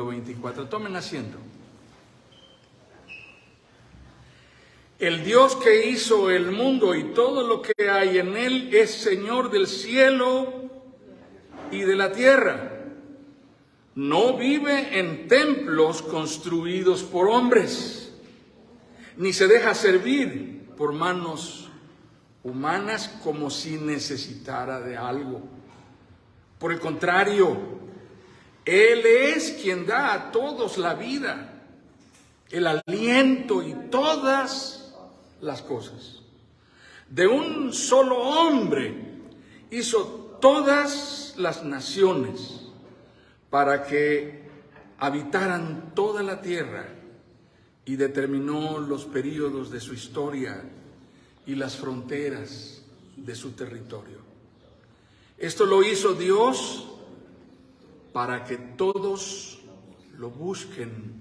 24. Tomen asiento. El Dios que hizo el mundo y todo lo que hay en él es Señor del cielo y de la tierra. No vive en templos construidos por hombres, ni se deja servir por manos humanas como si necesitara de algo. Por el contrario, Él es quien da a todos la vida, el aliento y todas las cosas. De un solo hombre hizo todas las naciones para que habitaran toda la tierra y determinó los períodos de su historia y las fronteras de su territorio. Esto lo hizo Dios para que todos lo busquen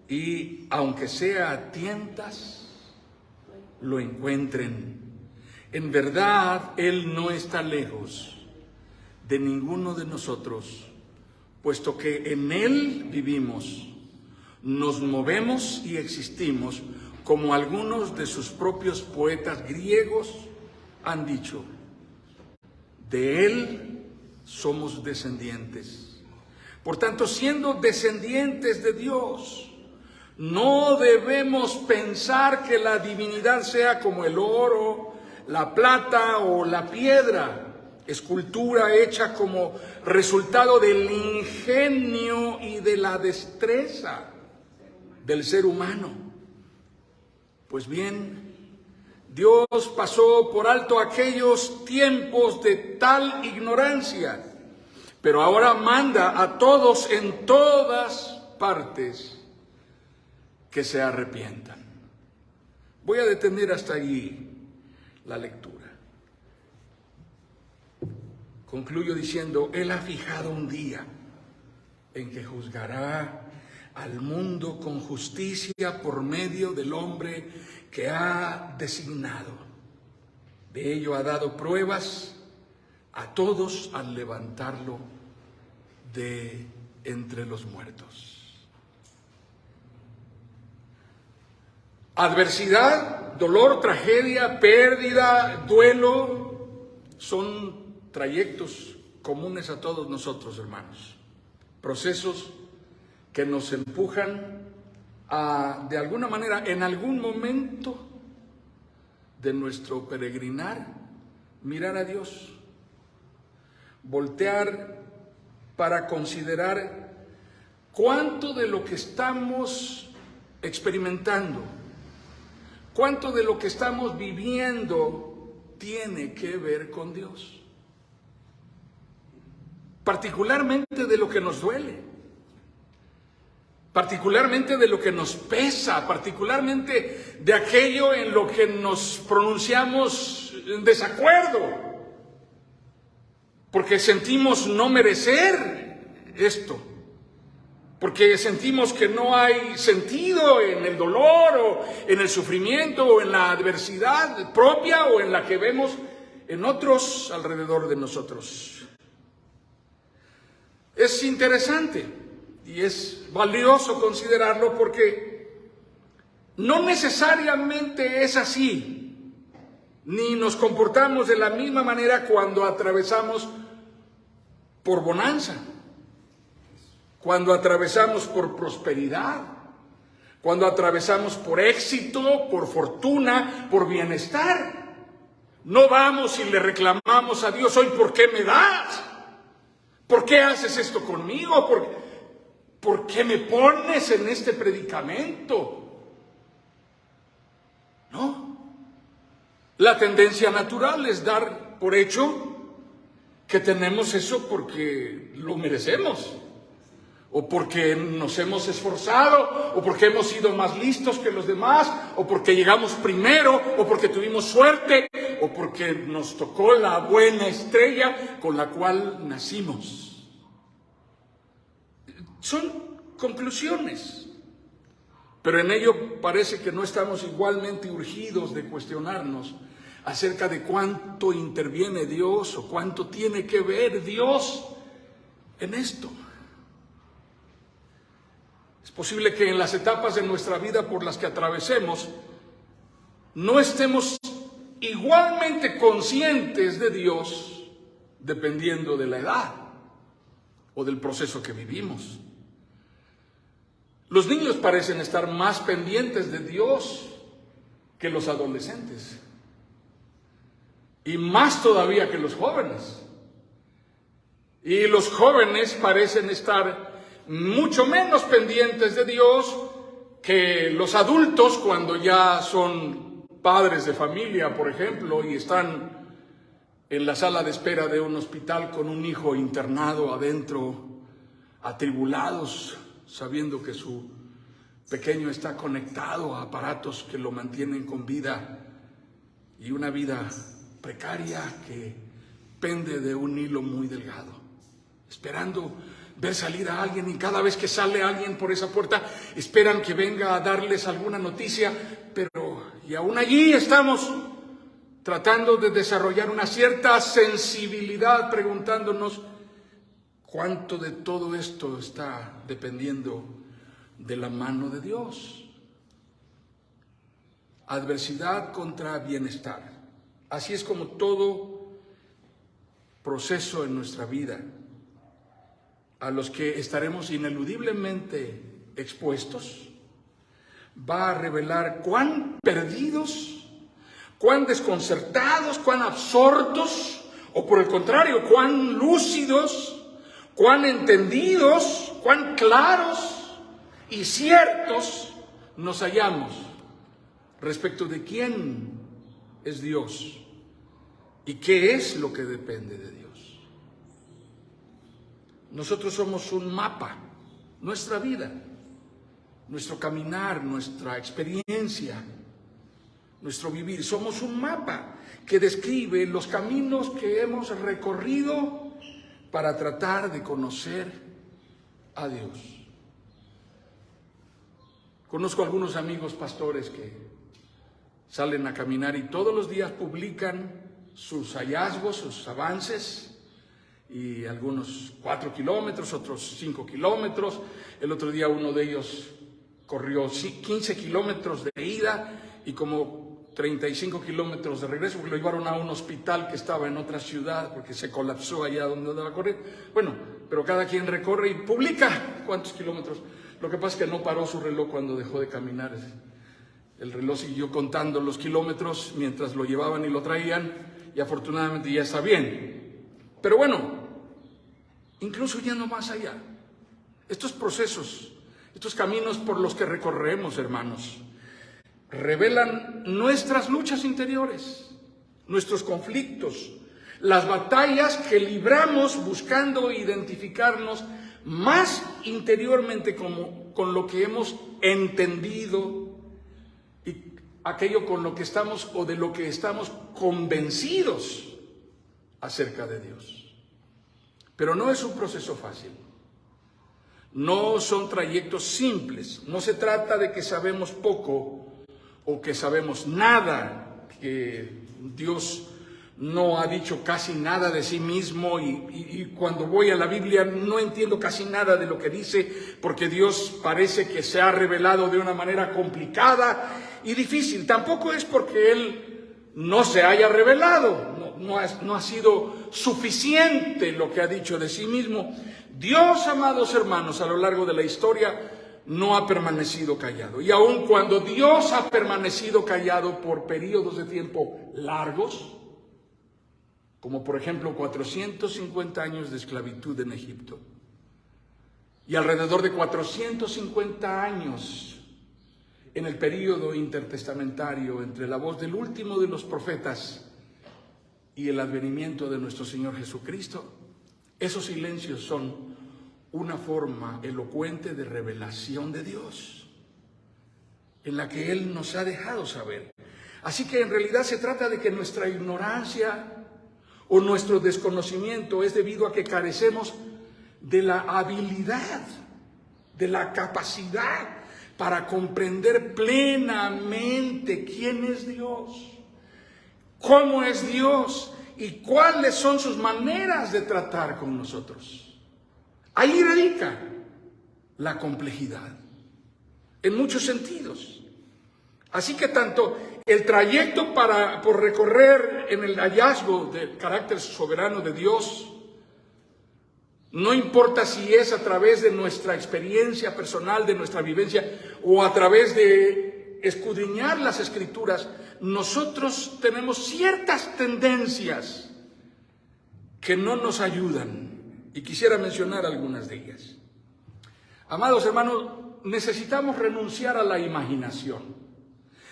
y, aunque sea a tientas, lo encuentren. En verdad, Él no está lejos de ninguno de nosotros, puesto que en Él vivimos, nos movemos y existimos, como algunos de sus propios poetas griegos han dicho. De Él somos descendientes. Por tanto, siendo descendientes de Dios, no debemos pensar que la divinidad sea como el oro, la plata o la piedra, escultura hecha como resultado del ingenio y de la destreza del ser humano. Pues bien, Dios pasó por alto aquellos tiempos de tal ignorancia, pero ahora manda a todos en todas partes que se arrepientan. Voy a detener hasta allí la lectura. Concluyo diciendo, Él ha fijado un día en que juzgará al mundo con justicia por medio del hombre que ha designado. De ello ha dado pruebas a todos al levantarlo de entre los muertos. Adversidad, dolor, tragedia, pérdida, duelo, son trayectos comunes a todos nosotros, hermanos. Procesos que nos empujan a, de alguna manera, en algún momento de nuestro peregrinar, mirar a Dios, voltear para considerar cuánto de lo que estamos experimentando, cuánto de lo que estamos viviendo tiene que ver con Dios. Particularmente de lo que nos duele, particularmente de lo que nos pesa, particularmente de aquello en lo que nos pronunciamos en desacuerdo, porque sentimos no merecer esto, porque sentimos que no hay sentido en el dolor o en el sufrimiento o en la adversidad propia o en la que vemos en otros alrededor de nosotros. Es interesante y es valioso considerarlo porque no necesariamente es así, ni nos comportamos de la misma manera cuando atravesamos por bonanza, cuando atravesamos por prosperidad, cuando atravesamos por éxito, por fortuna, por bienestar. No vamos y le reclamamos a Dios, hoy, ¿por qué me das? ¿Por qué haces esto conmigo? ¿Por qué me pones en este predicamento? No. La tendencia natural es dar por hecho que tenemos eso porque lo merecemos, o porque nos hemos esforzado, o porque hemos sido más listos que los demás, o porque llegamos primero, o porque tuvimos suerte, o porque nos tocó la buena estrella con la cual nacimos. Son conclusiones, pero en ello parece que no estamos igualmente urgidos de cuestionarnos acerca de cuánto interviene Dios o cuánto tiene que ver Dios en esto. Es posible que en las etapas de nuestra vida por las que atravesemos no estemos igualmente conscientes de Dios, dependiendo de la edad o del proceso que vivimos. Los niños parecen estar más pendientes de Dios que los adolescentes, y más todavía que los jóvenes. Y los jóvenes parecen estar mucho menos pendientes de Dios que los adultos cuando ya son padres de familia, por ejemplo, y están en la sala de espera de un hospital con un hijo internado adentro, atribulados, sabiendo que su pequeño está conectado a aparatos que lo mantienen con vida, y una vida precaria que pende de un hilo muy delgado, esperando ver salir a alguien, y cada vez que sale alguien por esa puerta esperan que venga a darles alguna noticia, y aún allí estamos tratando de desarrollar una cierta sensibilidad, preguntándonos cuánto de todo esto está dependiendo de la mano de Dios. Adversidad contra bienestar. Así es como todo proceso en nuestra vida, a los que estaremos ineludiblemente expuestos, va a revelar cuán perdidos, cuán desconcertados, cuán absortos, o por el contrario, cuán lúcidos, cuán entendidos, cuán claros y ciertos nos hallamos respecto de quién es Dios y qué es lo que depende de Dios. Nosotros somos un mapa, nuestra vida, nuestro caminar, nuestra experiencia, nuestro vivir. Somos un mapa que describe los caminos que hemos recorrido para tratar de conocer a Dios. Conozco algunos amigos pastores que salen a caminar y todos los días publican sus hallazgos, sus avances, y algunos 4 kilómetros, otros 5 kilómetros. El otro día uno de ellos corrió 15 kilómetros de ida y como 35 kilómetros de regreso, porque lo llevaron a un hospital que estaba en otra ciudad porque se colapsó allá donde andaba a correr. Bueno, pero cada quien recorre y publica cuántos kilómetros. Lo que pasa es que no paró su reloj cuando dejó de caminar. El reloj siguió contando los kilómetros mientras lo llevaban y lo traían, y afortunadamente ya está bien. Pero bueno, incluso yendo más allá, estos procesos, estos caminos por los que recorremos, hermanos, revelan nuestras luchas interiores, nuestros conflictos, las batallas que libramos buscando identificarnos más interiormente con lo que hemos entendido y aquello con lo que estamos o de lo que estamos convencidos acerca de Dios. Pero no es un proceso fácil. No son trayectos simples. No se trata de que sabemos poco o que sabemos nada, que Dios no ha dicho casi nada de sí mismo y cuando voy a la Biblia no entiendo casi nada de lo que dice, porque Dios parece que se ha revelado de una manera complicada y difícil. Tampoco es porque Él no se haya revelado, no ha sido suficiente lo que ha dicho de sí mismo. Dios, amados hermanos, a lo largo de la historia no ha permanecido callado. Y aun cuando Dios ha permanecido callado por periodos de tiempo largos, como por ejemplo 450 años de esclavitud en Egipto, y alrededor de 450 años en el período intertestamentario entre la voz del último de los profetas y el advenimiento de nuestro Señor Jesucristo, esos silencios son una forma elocuente de revelación de Dios, en la que Él nos ha dejado saber. Así que en realidad se trata de que nuestra ignorancia o nuestro desconocimiento es debido a que carecemos de la habilidad, de la capacidad para comprender plenamente quién es Dios, cómo es Dios y cuáles son sus maneras de tratar con nosotros. Ahí radica la complejidad. en muchos sentidos. Así que tanto el trayecto por recorrer en el hallazgo del carácter soberano de Dios, no importa si es a través de nuestra experiencia personal, de nuestra vivencia, o a través de escudriñar las Escrituras, nosotros tenemos ciertas tendencias que no nos ayudan. Y quisiera mencionar algunas de ellas. Amados hermanos, necesitamos renunciar a la imaginación.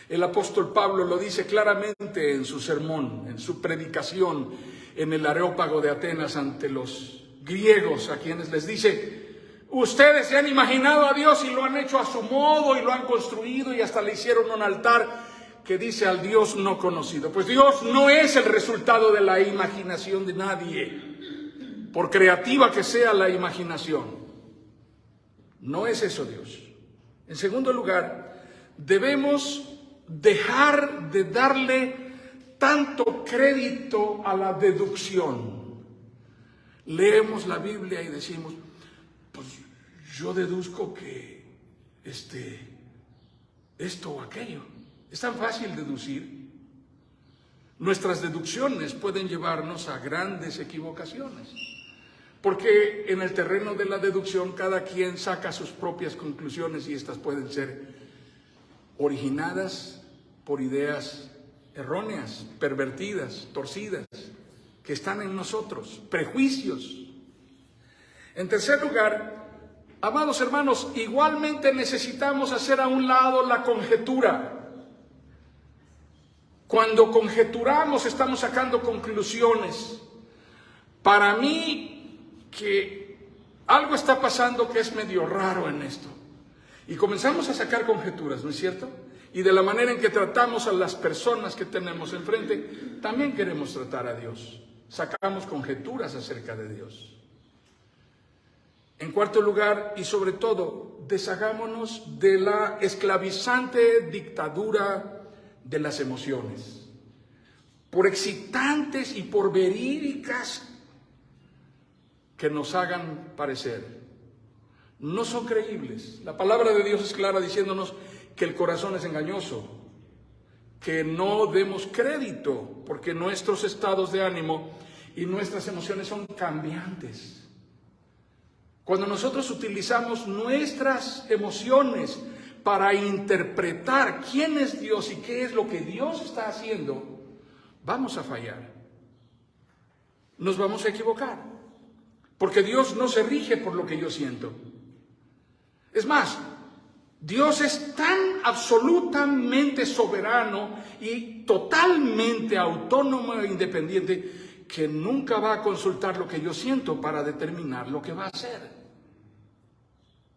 El apóstol Pablo lo dice claramente en su sermón, en su predicación en el Areópago de Atenas ante los griegos, a quienes les dice: ustedes se han imaginado a Dios y lo han hecho a su modo y lo han construido y hasta le hicieron un altar que dice al Dios no conocido. Pues Dios no es el resultado de la imaginación de nadie, por creativa que sea la imaginación. No es eso Dios. En segundo lugar, debemos dejar de darle tanto crédito a la deducción. Leemos la Biblia y decimos: pues yo deduzco que esto o aquello. Es tan fácil deducir. Nuestras deducciones pueden llevarnos a grandes equivocaciones, porque en el terreno de la deducción cada quien saca sus propias conclusiones y estas pueden ser originadas por ideas erróneas, pervertidas, torcidas, que están en nosotros, prejuicios. En tercer lugar, amados hermanos, igualmente necesitamos hacer a un lado la conjetura. Cuando conjeturamos estamos sacando conclusiones. Para mí que algo está pasando que es medio raro en esto. Y comenzamos a sacar conjeturas, ¿no es cierto? Y de la manera en que tratamos a las personas que tenemos enfrente, también queremos tratar a Dios. Sacamos conjeturas acerca de Dios. En cuarto lugar, y sobre todo, deshagámonos de la esclavizante dictadura de las emociones. Por excitantes y por verídicas que nos hagan parecer, no son creíbles. La palabra de Dios es clara diciéndonos que el corazón es engañoso, que no demos crédito, porque nuestros estados de ánimo y nuestras emociones son cambiantes. Cuando nosotros utilizamos nuestras emociones para interpretar quién es Dios y qué es lo que Dios está haciendo, vamos a fallar. Nos vamos a equivocar, porque Dios no se rige por lo que yo siento. Es más, Dios es tan absolutamente soberano y totalmente autónomo e independiente que nunca va a consultar lo que yo siento para determinar lo que va a hacer.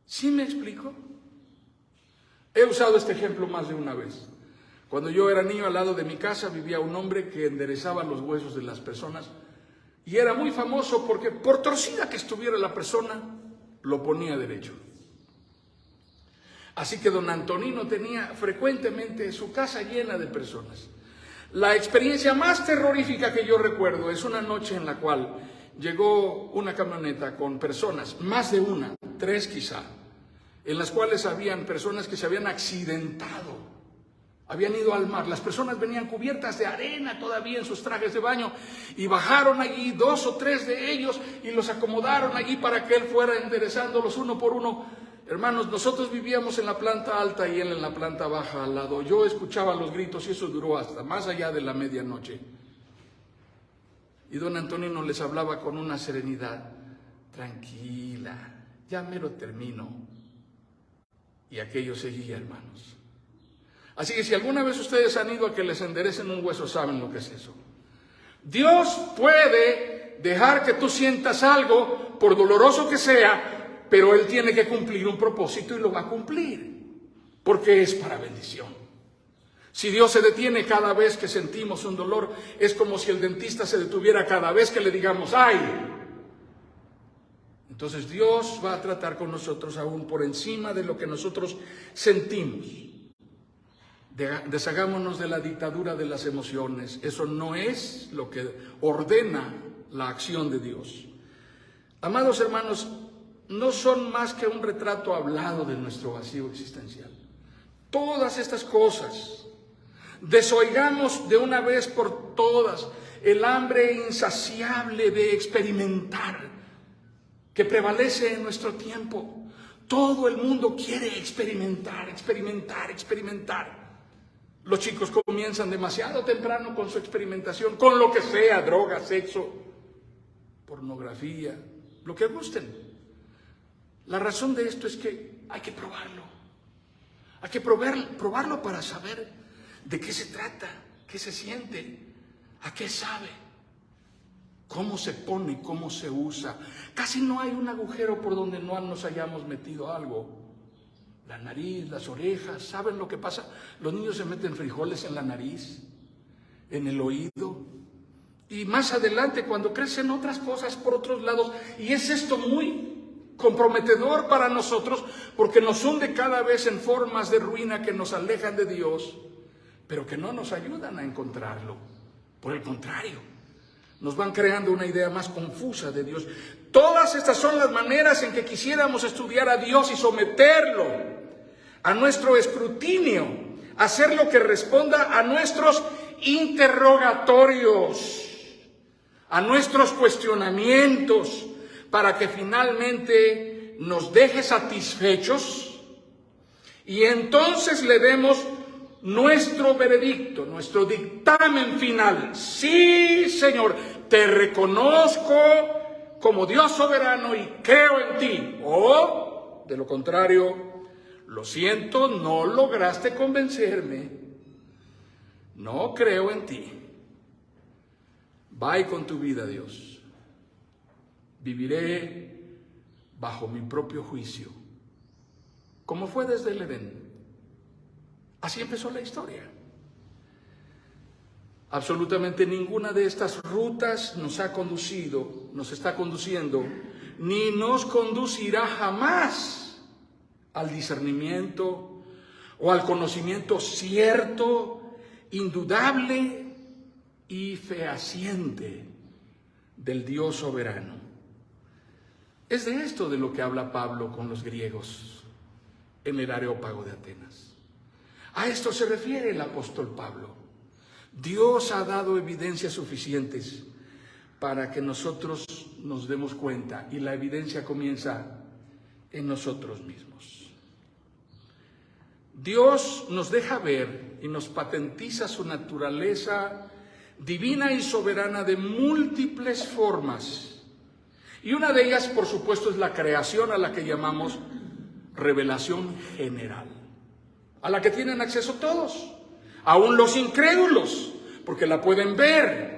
¿Sí me explico? He usado este ejemplo más de una vez. Cuando yo era niño, al lado de mi casa vivía un hombre que enderezaba los huesos de las personas y era muy famoso porque por torcida que estuviera la persona, lo ponía derecho. Así que don Antonino tenía frecuentemente su casa llena de personas. La experiencia más terrorífica que yo recuerdo es una noche en la cual llegó una camioneta con personas, más de una, 3 quizá, en las cuales habían personas que se habían accidentado, habían ido al mar. Las personas venían cubiertas de arena todavía en sus trajes de baño y bajaron allí 2 o 3 de ellos y los acomodaron allí para que él fuera enderezándolos uno por uno. Hermanos, nosotros vivíamos en la planta alta y él en la planta baja al lado. Yo escuchaba los gritos y eso duró hasta más allá de la medianoche. Y don Antonino les hablaba con una serenidad: tranquila, ya mero termino. Y aquello seguía, hermanos. Así que si alguna vez ustedes han ido a que les enderecen un hueso, saben lo que es eso. Dios puede dejar que tú sientas algo, por doloroso que sea, pero Él tiene que cumplir un propósito y lo va a cumplir, porque es para bendición. Si Dios se detiene cada vez que sentimos un dolor, es como si el dentista se detuviera cada vez que le digamos ¡ay! Entonces Dios va a tratar con nosotros aún por encima de lo que nosotros sentimos. Deshagámonos de la dictadura de las emociones. Eso no es lo que ordena la acción de Dios. Amados hermanos, no son más que un retrato hablado de nuestro vacío existencial. Todas estas cosas, desoigamos de una vez por todas el hambre insaciable de experimentar que prevalece en nuestro tiempo. Todo el mundo quiere experimentar. Los chicos comienzan demasiado temprano con su experimentación, con lo que sea, droga, sexo, pornografía, lo que gusten. La razón de esto es que hay que probarlo. Hay que probarlo para saber de qué se trata, qué se siente, a qué sabe, cómo se pone, cómo se usa. Casi no hay un agujero por donde no nos hayamos metido algo. La nariz, las orejas, ¿saben lo que pasa? Los niños se meten frijoles en la nariz, en el oído. Y más adelante, cuando crecen otras cosas por otros lados. Y es esto muy comprometedor para nosotros, porque nos hunde cada vez en formas de ruina que nos alejan de Dios, pero que no nos ayudan a encontrarlo. Por el contrario, nos van creando una idea más confusa de Dios. Todas estas son las maneras en que quisiéramos estudiar a Dios y someterlo a nuestro escrutinio, hacer lo que responda a nuestros interrogatorios, a nuestros cuestionamientos, para que finalmente nos deje satisfechos y entonces le demos nuestro veredicto, nuestro dictamen final. Sí, Señor, te reconozco como Dios soberano y creo en ti. O, de lo contrario, lo siento, no lograste convencerme. No creo en ti. Vaya con tu vida, Dios. Viviré bajo mi propio juicio, como fue desde el Edén. Así empezó la historia. Absolutamente ninguna de estas rutas nos está conduciendo, ni nos conducirá jamás al discernimiento o al conocimiento cierto, indudable y fehaciente del Dios soberano. Es de esto de lo que habla Pablo con los griegos en el Areópago de Atenas. A esto se refiere el apóstol Pablo. Dios ha dado evidencias suficientes para que nosotros nos demos cuenta, y la evidencia comienza en nosotros mismos. Dios nos deja ver y nos patentiza su naturaleza divina y soberana de múltiples formas. Y una de ellas, por supuesto, es la creación, a la que llamamos revelación general, a la que tienen acceso todos, aún los incrédulos, porque la pueden ver.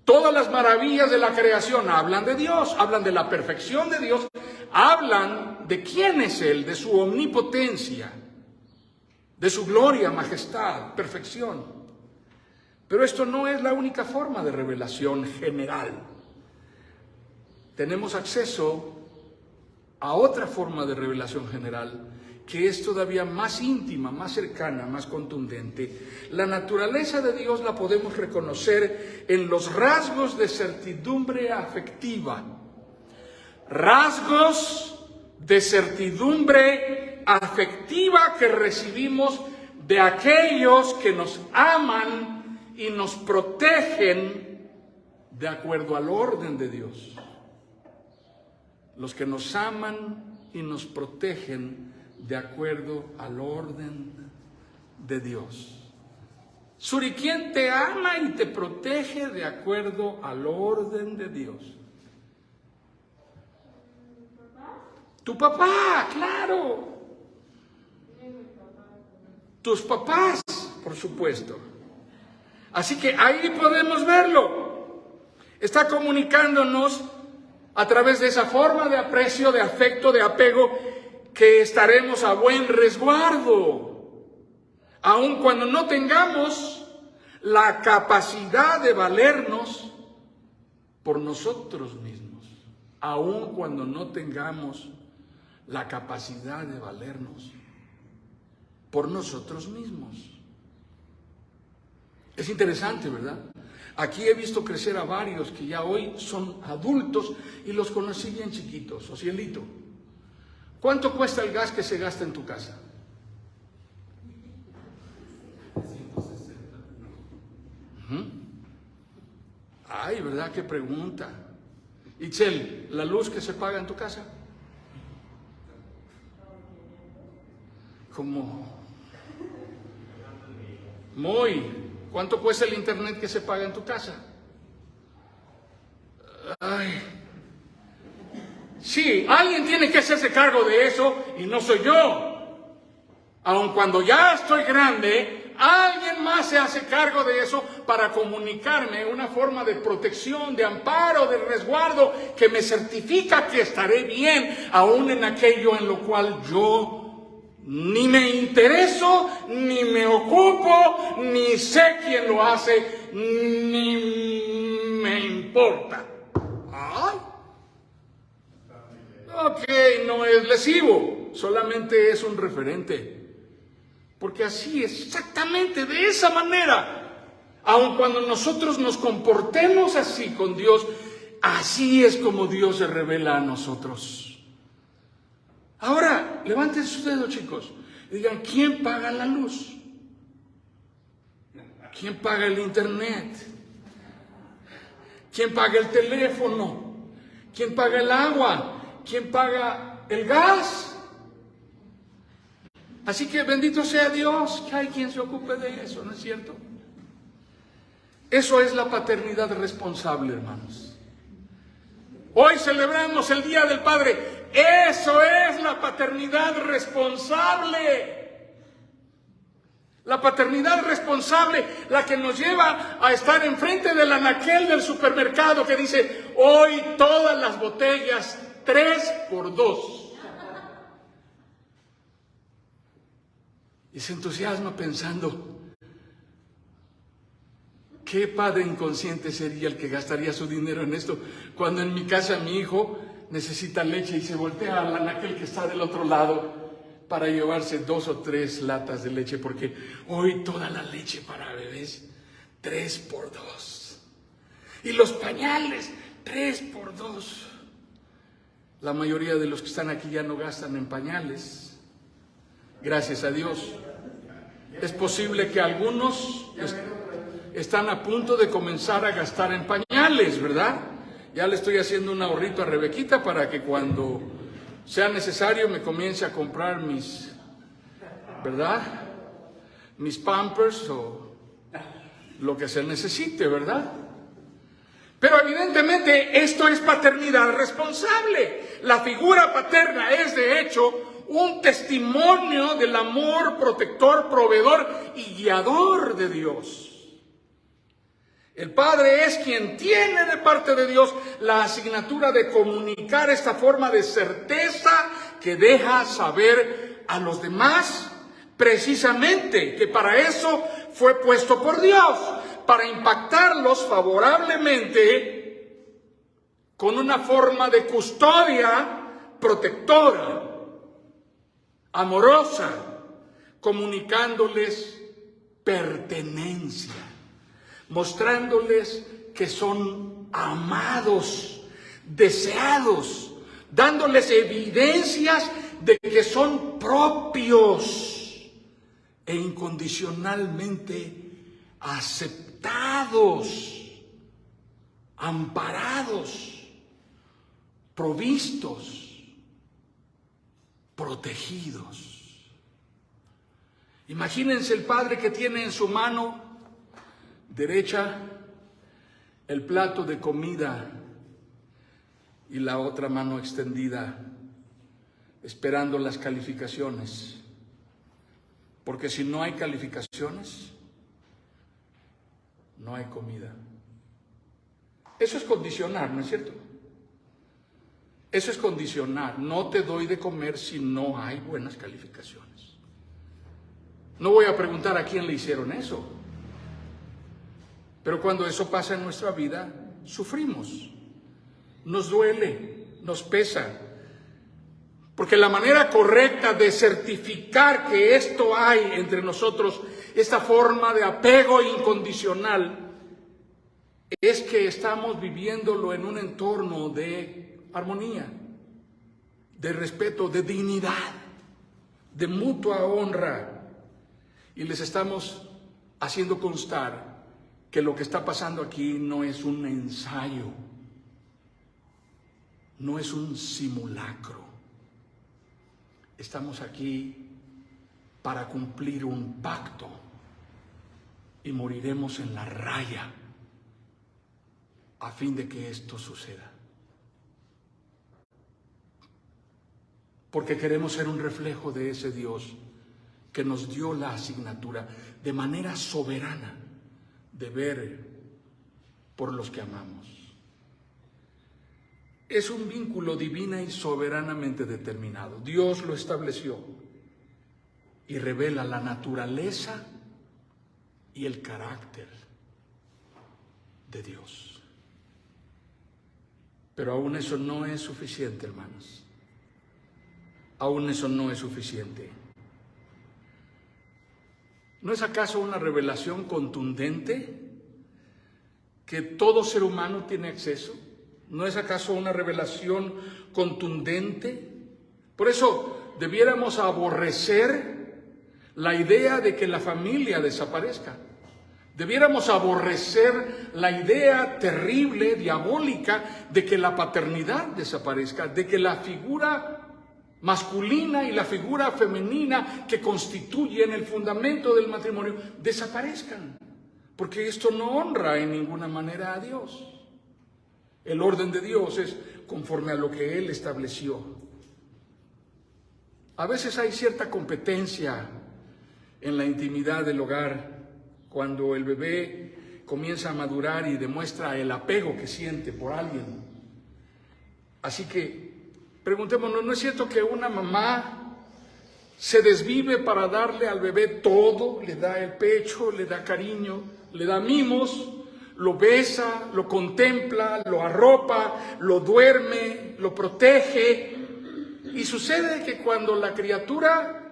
Todas las maravillas de la creación hablan de Dios, hablan de la perfección de Dios, hablan de quién es Él, de su omnipotencia, de su gloria, majestad, perfección. Pero esto no es la única forma de revelación general. Tenemos acceso a otra forma de revelación general, que es todavía más íntima, más cercana, más contundente. La naturaleza de Dios la podemos reconocer en los rasgos de certidumbre afectiva. Rasgos de certidumbre afectiva que recibimos de aquellos que nos aman y nos protegen de acuerdo al orden de Dios. Los que nos aman y nos protegen de acuerdo al orden de Dios. Suri, ¿quién te ama y te protege de acuerdo al orden de Dios? Tu papá, claro. Tus papás, por supuesto. Así que ahí podemos verlo. Está comunicándonos a través de esa forma de aprecio, de afecto, de apego, que estaremos a buen resguardo, aun cuando no tengamos la capacidad de valernos por nosotros mismos, aun cuando no tengamos la capacidad de valernos por nosotros mismos. Es interesante, ¿verdad? Aquí he visto crecer a varios que ya hoy son adultos y los conocí bien chiquitos. Ocielito, ¿cuánto cuesta el gas que se gasta en tu casa? 160. Ay, ¿verdad? Qué pregunta. Itzel, ¿la luz que se paga en tu casa? Como ¿cuánto cuesta el internet que se paga en tu casa? Ay. Sí, alguien tiene que hacerse cargo de eso y no soy yo. Aun cuando ya estoy grande, alguien más se hace cargo de eso para comunicarme una forma de protección, de amparo, de resguardo que me certifica que estaré bien, aún en aquello en lo cual yo ni me intereso, ni me ocupo, ni sé quién lo hace, ni me importa. ¿Ay? Ok, no es lesivo, solamente es un referente. Porque así, exactamente de esa manera, aun cuando nosotros nos comportemos así con Dios, así es como Dios se revela a nosotros. Ahora, levanten sus dedos, chicos, y digan, ¿quién paga la luz? ¿Quién paga el internet? ¿Quién paga el teléfono? ¿Quién paga el agua? ¿Quién paga el gas? Así que bendito sea Dios, que hay quien se ocupe de eso, ¿no es cierto? Eso es la paternidad responsable, hermanos. Hoy celebramos el Día del Padre. Eso es la paternidad responsable. La paternidad responsable, la que nos lleva a estar enfrente del anaquel del supermercado que dice, hoy todas las botellas 3x2. Y se entusiasma pensando, ¿qué padre inconsciente sería el que gastaría su dinero en esto? Cuando en mi casa mi hijo necesita leche y se voltea al anaquel que está del otro lado para llevarse 2 o 3 latas de leche, porque hoy toda la leche para bebés 3x2. Y los pañales 3x2. La mayoría de los que están aquí ya no gastan en pañales. Gracias a Dios. Es posible que algunos están a punto de comenzar a gastar en pañales, ¿verdad? Ya le estoy haciendo un ahorrito a Rebequita para que cuando sea necesario me comience a comprar mis, ¿verdad? Mis Pampers o lo que se necesite, ¿verdad? Pero evidentemente esto es paternidad responsable. La figura paterna es de hecho un testimonio del amor protector, proveedor y guiador de Dios. El Padre es quien tiene de parte de Dios la asignatura de comunicar esta forma de certeza que deja saber a los demás precisamente que para eso fue puesto por Dios, para impactarlos favorablemente con una forma de custodia protectora, amorosa, comunicándoles pertenencia, mostrándoles que son amados, deseados, dándoles evidencias de que son propios e incondicionalmente aceptados, amparados, provistos, protegidos. Imagínense el padre que tiene en su mano derecha el plato de comida y la otra mano extendida esperando las calificaciones, porque si no hay calificaciones no hay comida. Eso es condicionar, ¿no es cierto? Eso es condicionar. No te doy de comer si no hay buenas calificaciones. No voy a preguntar a quién le hicieron eso. Pero cuando eso pasa en nuestra vida, sufrimos. Nos duele, nos pesa. Porque la manera correcta de certificar que esto hay entre nosotros, esta forma de apego incondicional, es que estamos viviéndolo en un entorno de armonía, de respeto, de dignidad, de mutua honra. Y les estamos haciendo constar que lo que está pasando aquí no es un ensayo, no es un simulacro. Estamos aquí para cumplir un pacto y moriremos en la raya a fin de que esto suceda. Porque queremos ser un reflejo de ese Dios que nos dio la asignatura de manera soberana de ver por los que amamos. Es un vínculo divina y soberanamente determinado. Dios lo estableció y revela la naturaleza y el carácter de Dios. Pero aún eso no es suficiente, hermanos. Aún eso no es suficiente. ¿No es acaso una revelación contundente que todo ser humano tiene acceso? ¿No es acaso una revelación contundente? Por eso debiéramos aborrecer la idea de que la familia desaparezca. Debiéramos aborrecer la idea terrible, diabólica, de que la paternidad desaparezca, de que la figura masculina y la figura femenina que constituyen el fundamento del matrimonio desaparezcan, porque esto no honra en ninguna manera a Dios. El orden de Dios es conforme a lo que Él estableció. A veces hay cierta competencia en la intimidad del hogar cuando el bebé comienza a madurar y demuestra el apego que siente por alguien. Así que preguntémonos, ¿no es cierto que una mamá se desvive para darle al bebé todo? Le da el pecho, le da cariño, le da mimos, lo besa, lo contempla, lo arropa, lo duerme, lo protege. Y sucede que cuando la criatura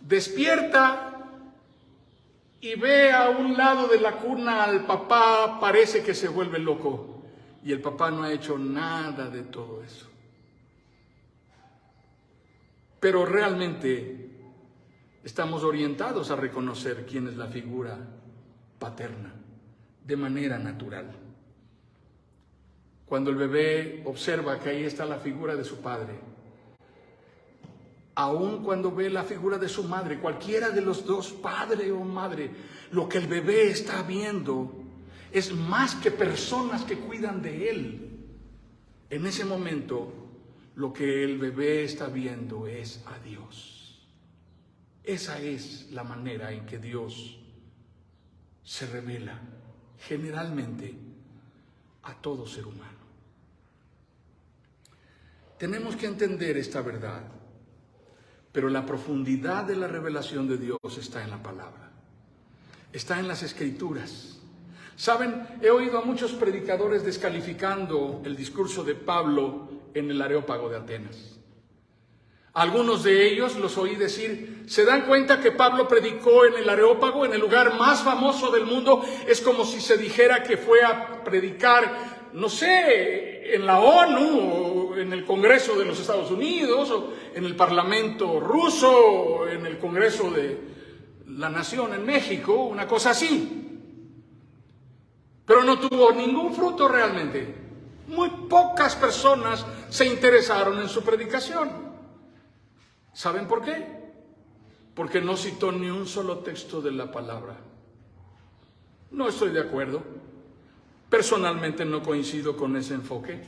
despierta y ve a un lado de la cuna al papá, parece que se vuelve loco. Y el papá no ha hecho nada de todo eso. Pero realmente estamos orientados a reconocer quién es la figura paterna de manera natural. Cuando el bebé observa que ahí está la figura de su padre, aun cuando ve la figura de su madre, cualquiera de los dos, padre o madre, lo que el bebé está viendo es más que personas que cuidan de él. En ese momento, lo que el bebé está viendo es a Dios. Esa es la manera en que Dios se revela generalmente a todo ser humano. Tenemos que entender esta verdad, pero la profundidad de la revelación de Dios está en la palabra, está en las Escrituras. Saben, he oído a muchos predicadores descalificando el discurso de Pablo en el Areópago de Atenas. Algunos de ellos los oí decir, ¿se dan cuenta que Pablo predicó en el Areópago, en el lugar más famoso del mundo? Es como si se dijera que fue a predicar, no sé, en la ONU, o en el Congreso de los Estados Unidos, o en el Parlamento ruso, o en el Congreso de la Nación en México, una cosa así. Pero no tuvo ningún fruto realmente. Muy pocas personas se interesaron en su predicación. ¿Saben por qué? Porque no citó ni un solo texto de la palabra. No estoy de acuerdo. Personalmente no coincido con ese enfoque.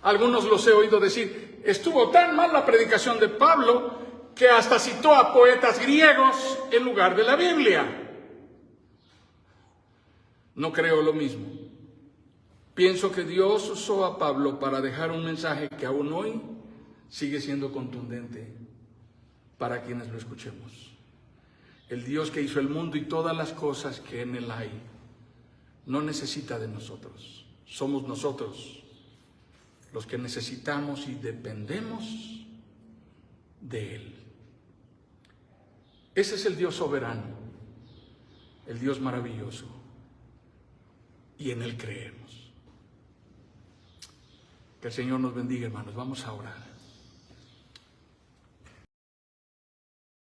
Algunos los he oído decir, estuvo tan mal la predicación de Pablo que hasta citó a poetas griegos en lugar de la Biblia. No creo lo mismo. Pienso que Dios usó a Pablo para dejar un mensaje que aún hoy sigue siendo contundente para quienes lo escuchemos. El Dios que hizo el mundo y todas las cosas que en él hay, no necesita de nosotros. Somos nosotros los que necesitamos y dependemos de él. Ese es el Dios soberano, el Dios maravilloso. y en Él creemos. Que el Señor nos bendiga, hermanos. Vamos a orar.